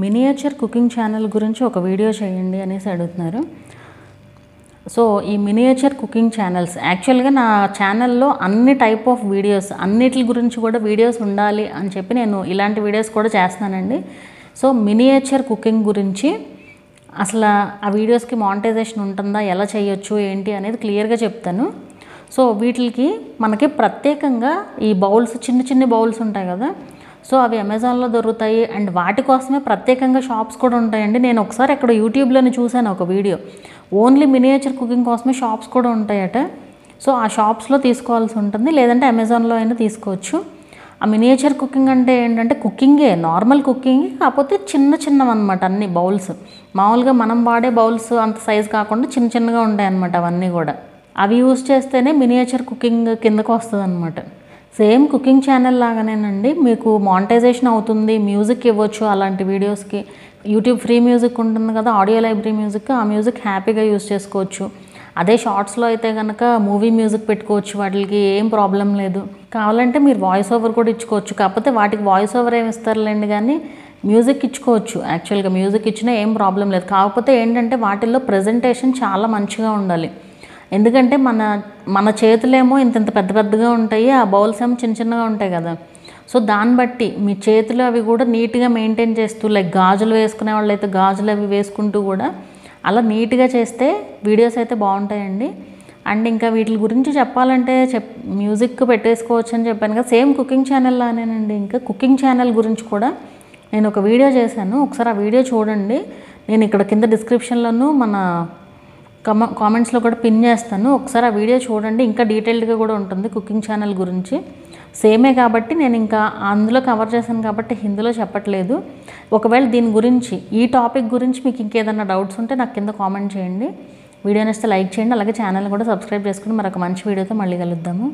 Miniature cooking channel గురించి ఒక video చేయండి అనేసి అడుగుతున్నారు. సో ఈ మినియేచర్ కుకింగ్ ఛానల్స్ యాక్చువల్గా నా ఛానల్లో అన్ని టైప్ ఆఫ్ వీడియోస్ అన్నిటి గురించి కూడా వీడియోస్ ఉండాలి అని చెప్పి నేను ఇలాంటి వీడియోస్ కూడా చేస్తున్నానండి. సో మినియేచర్ కుకింగ్ గురించి అసలు ఆ వీడియోస్కి మానిటైజేషన్ ఉంటుందా, ఎలా చేయొచ్చు ఏంటి అనేది క్లియర్గా చెప్తాను. సో వీటికి మనకి ప్రత్యేకంగా ఈ బౌల్స్ చిన్న చిన్న బౌల్స్ ఉంటాయి కదా, సో అవి అమెజాన్లో దొరుకుతాయి అండ్ వాటి కోసమే ప్రత్యేకంగా షాప్స్ కూడా ఉంటాయండి. నేను ఒకసారి అక్కడ యూట్యూబ్లోనే చూశాను ఒక వీడియో, ఓన్లీ మినియేచర్ కుకింగ్ కోసమే షాప్స్ కూడా ఉంటాయట. సో ఆ షాప్స్లో తీసుకోవాల్సి ఉంటుంది, లేదంటే అమెజాన్లో అయినా తీసుకోవచ్చు. ఆ మినియేచర్ కుకింగ్ అంటే ఏంటంటే కుకింగే, నార్మల్ కుకింగ్, కాకపోతే చిన్న చిన్నవి అనమాట. అన్ని బౌల్స్ మామూలుగా మనం వాడే బౌల్స్ అంత సైజు కాకుండా చిన్న చిన్నగా ఉంటాయి అన్నమాట. అవన్నీ కూడా అవి యూజ్ చేస్తేనే మినియేచర్ కుకింగ్ కిందకు వస్తుంది అనమాట. సేమ్ కుకింగ్ ఛానల్ లాగానేనండి, మీకు మానిటైజేషన్ అవుతుంది, మ్యూజిక్ ఇవ్వచ్చు అలాంటి వీడియోస్కి. యూట్యూబ్ ఫ్రీ మ్యూజిక్ ఉంటుంది కదా, ఆడియో లైబ్రరీ మ్యూజిక్, ఆ మ్యూజిక్ హ్యాపీగా యూజ్ చేసుకోవచ్చు. అదే షార్ట్స్లో అయితే కనుక మూవీ మ్యూజిక్ పెట్టుకోవచ్చు, వాటికి ఏం ప్రాబ్లం లేదు. కావాలంటే మీరు వాయిస్ ఓవర్ కూడా ఇచ్చుకోవచ్చు, కాకపోతే వాటికి వాయిస్ ఓవర్ ఏమి ఇస్తారులేండి, కానీ మ్యూజిక్ ఇచ్చుకోవచ్చు. యాక్చువల్గా మ్యూజిక్ ఇచ్చినా ఏం ప్రాబ్లం లేదు. కాకపోతే ఏంటంటే వాటిల్లో ప్రజెంటేషన్ చాలా మంచిగా ఉండాలి. ఎందుకంటే మన చేతులేమో ఇంత పెద్ద పెద్దగా ఉంటాయి, ఆ బౌల్స్ ఏమో చిన్న చిన్నగా ఉంటాయి కదా. సో దాన్ని బట్టి మీ చేతులు అవి కూడా నీట్గా మెయింటైన్ చేస్తూ, లైక్ గాజులు వేసుకునే వాళ్ళు అయితే గాజులు అవి వేసుకుంటూ కూడా అలా నీట్గా చేస్తే వీడియోస్ అయితే బాగుంటాయండి. అండ్ ఇంకా వీటి గురించి చెప్పాలంటే మ్యూజిక్ పెట్టేసుకోవచ్చు అని చెప్పాను కదా, సేమ్ కుకింగ్ ఛానల్ లానేనండి. ఇంకా కుకింగ్ ఛానల్ గురించి కూడా నేను ఒక వీడియో చేశాను, ఒకసారి ఆ వీడియో చూడండి. నేను ఇక్కడ కింద డిస్క్రిప్షన్లోనూ మన కామెంట్స్లో కూడా పిన్ చేస్తాను, ఒకసారి ఆ వీడియో చూడండి. ఇంకా డీటెయిల్డ్గా కూడా ఉంటుంది కుకింగ్ ఛానల్ గురించి. సేమే కాబట్టి నేను ఇంకా అందులో కవర్ చేశాను కాబట్టి హిందీలో చెప్పట్లేదు. ఒకవేళ దీని గురించి, ఈ టాపిక్ గురించి మీకు ఇంకేదైనా డౌట్స్ ఉంటే నాకు కింద కామెంట్ చేయండి. వీడియో నచ్చితే లైక్ చేయండి, అలాగే ఛానల్ కూడా సబ్స్క్రైబ్ చేసుకుని మరొక మంచి వీడియోతో మళ్ళీ కలుద్దాము.